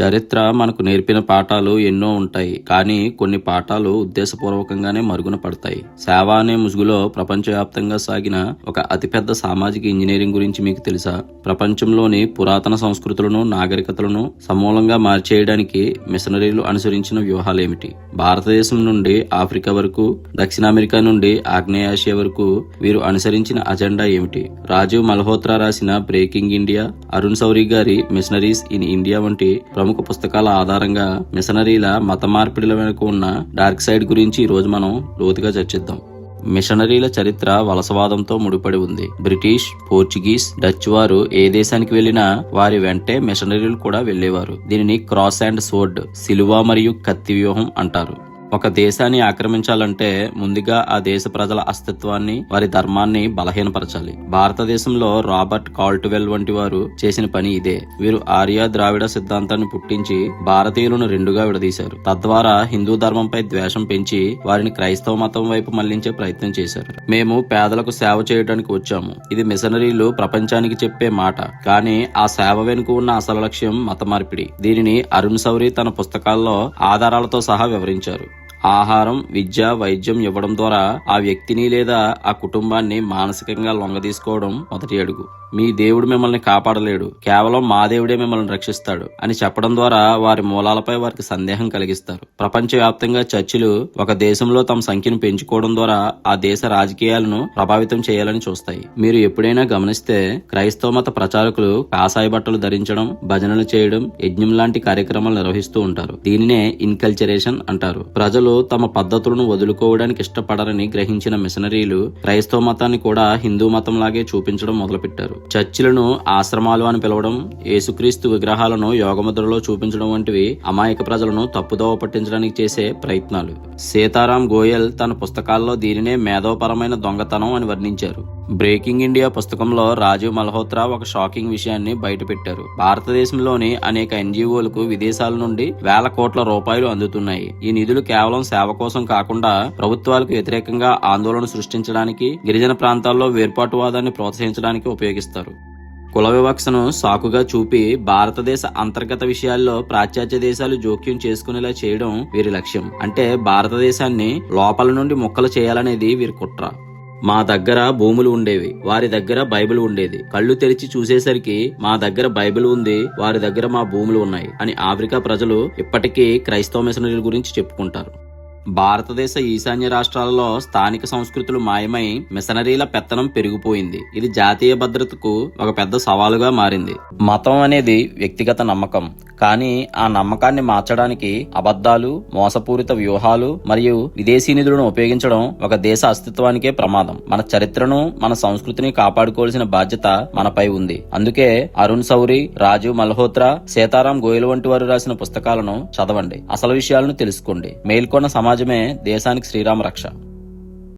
చరిత్ర మనకు నేర్పిన పాఠాలు ఎన్నో ఉంటాయి, కానీ కొన్ని పాఠాలు ఉద్దేశపూర్వకంగానే మరుగున పడతాయి. సేవ అనే ముసుగులో ప్రపంచవ్యాప్తంగా సాగిన ఒక అతిపెద్ద సామాజిక ఇంజనీరింగ్ గురించి మీకు తెలుసా? ప్రపంచంలోని పురాతన సంస్కృతులను, నాగరికతలను సమూలంగా మార్చేయడానికి మిషనరీలు అనుసరించిన వ్యూహాలేమిటి? భారతదేశం నుండి ఆఫ్రికా వరకు, దక్షిణ అమెరికా నుండి ఆగ్నేయాసియా వరకు వీరు అనుసరించిన అజెండా ఏమిటి? రాజీవ్ మల్హోత్రా రాసిన బ్రేకింగ్ ఇండియా, అరుణ్ శౌరి గారి మిషనరీస్ ఇన్ ఇండియా వంటి ప్రముఖ పుస్తకాల ఆధారంగా మిషనరీల మత మార్పిడిల వెనుక ఉన్న డార్క్ సైడ్ గురించి ఈ రోజు మనం లోతుగా చర్చిద్దాం. మిషనరీల చరిత్ర వలసవాదంతో ముడిపడి ఉంది. బ్రిటిష్, పోర్చుగీస్, డచ్ వారు ఏ దేశానికి వెళ్లినా వారి వెంటే మిషనరీలు కూడా వెళ్లేవారు. దీనిని క్రాస్ అండ్ సోర్డ్, సిలువ మరియు కత్తి వ్యూహం అంటారు. ఒక దేశాన్ని ఆక్రమించాలంటే ముందుగా ఆ దేశ ప్రజల అస్తిత్వాన్ని, వారి ధర్మాన్ని బలహీనపరచాలి. భారతదేశంలో రాబర్ట్ కాల్ట్వెల్ వంటి వారు చేసిన పని ఇదే. వీరు ఆర్య ద్రావిడ సిద్ధాంతాన్ని పుట్టించి భారతీయులను రెండుగా విడదీశారు. తద్వారా హిందూ ధర్మంపై ద్వేషం పెంచి వారిని క్రైస్తవ మతం వైపు మళ్లించే ప్రయత్నం చేశారు. మేము పేదలకు సేవ చేయడానికి వచ్చాము, ఇది మిషనరీలు ప్రపంచానికి చెప్పే మాట. కానీ ఆ సేవ వెనుక ఉన్న అసలు లక్ష్యం మత మార్పిడి. దీనిని అరుణ్ శౌరి తన పుస్తకాల్లో ఆధారాలతో సహా వివరించారు. ఆహారం, విద్య, వైద్యం ఇవ్వడం ద్వారా ఆ వ్యక్తిని లేదా ఆ కుటుంబాన్ని మానసికంగా లొంగదీసుకోవడం మొదటి అడుగు. మీ దేవుడు మిమ్మల్ని కాపాడలేడు, కేవలం మా దేవుడే మిమ్మల్ని రక్షిస్తాడు అని చెప్పడం ద్వారా వారి మూలాలపై వారికి సందేహం కలిగిస్తారు. ప్రపంచవ్యాప్తంగా చర్చిలు ఒక దేశంలో తమ సంఖ్యను పెంచుకోవడం ద్వారా ఆ దేశ రాజకీయాలను ప్రభావితం చేయాలని చూస్తాయి. మీరు ఎప్పుడైనా గమనిస్తే క్రైస్తవ మత ప్రచారకులు కాషాయ బట్టలు ధరించడం, భజనలు చేయడం, యజ్ఞం లాంటి కార్యక్రమాలు నిర్వహిస్తూ ఉంటారు. దీనినే ఇన్కల్చరేషన్ అంటారు. ప్రజలు తమ పద్ధతులను వదులుకోవడానికి ఇష్టపడరని గ్రహించిన మిషనరీలు క్రైస్తవ మతాన్ని కూడా హిందూ మతం లాగే చూపించడం మొదలుపెట్టారు. చర్చిలను ఆశ్రమాలు అని పిలవడం, యేసుక్రీస్తు విగ్రహాలను యోగముద్రలో చూపించడం వంటివి అమాయక ప్రజలను తప్పుదోవ పట్టించడానికి చేసే ప్రయత్నాలు. సీతారాం గోయల్ తన పుస్తకాల్లో దీనినే మేధోపరమైన దొంగతనం అని వర్ణించారు. బ్రేకింగ్ ఇండియా పుస్తకంలో రాజీవ్ మల్హోత్రా ఒక షాకింగ్ విషయాన్ని బయటపెట్టారు. భారతదేశంలోని అనేక ఎన్జిఓలకు విదేశాల నుండి వేల కోట్ల రూపాయలు అందుతున్నాయి. ఈ నిధులు కేవలం సేవ కోసం కాకుండా ప్రభుత్వాలకు వ్యతిరేకంగా ఆందోళన సృష్టించడానికి, గిరిజన ప్రాంతాల్లో వేర్పాటువాదాన్ని ప్రోత్సహించడానికి ఉపయోగిస్తారు. కుల వివక్షను సాకుగా చూపి భారతదేశ అంతర్గత విషయాల్లో పాశ్చాత్య దేశాలు జోక్యం చేసుకునేలా చేయడం వీరి లక్ష్యం. అంటే భారతదేశాన్ని లోపల నుండి ముక్కలు చేయాలనేది వీరి కుట్ర. మా దగ్గర భూములు ఉండేవి, వారి దగ్గర బైబిల్ ఉండేది. కళ్ళు తెరిచి చూసేసరికి మా దగ్గర బైబిల్ ఉంది, వారి దగ్గర మా భూములు ఉన్నాయి అని ఆఫ్రికా ప్రజలు ఇప్పటికీ క్రైస్తవ మిషనరీల గురించి చెప్పుకుంటారు. భారతదేశ ఈశాన్య రాష్ట్రాలలో స్థానిక సంస్కృతులు మాయమై మిషనరీల పెత్తనం పెరిగిపోయింది. ఇది జాతీయ భద్రతకు ఒక పెద్ద సవాలుగా మారింది. మతం అనేది వ్యక్తిగత నమ్మకం, కానీ ఆ నమ్మకాన్ని మార్చడానికి అబద్ధాలు, మోసపూరిత వ్యూహాలు మరియు విదేశీ నిధులను ఉపయోగించడం ఒక దేశ అస్తిత్వానికే ప్రమాదం. మన చరిత్రను, మన సంస్కృతిని కాపాడుకోవాల్సిన బాధ్యత మనపై ఉంది. అందుకే అరుణ్ శౌరి, రాజీవ్ మల్హోత్రా, సీతారాం గోయల్ వంటి వారు రాసిన పుస్తకాలను చదవండి. అసలు విషయాలను తెలుసుకోండి. మేల్కొన్న సమాజమే దేశానికి శ్రీరామ రక్ష.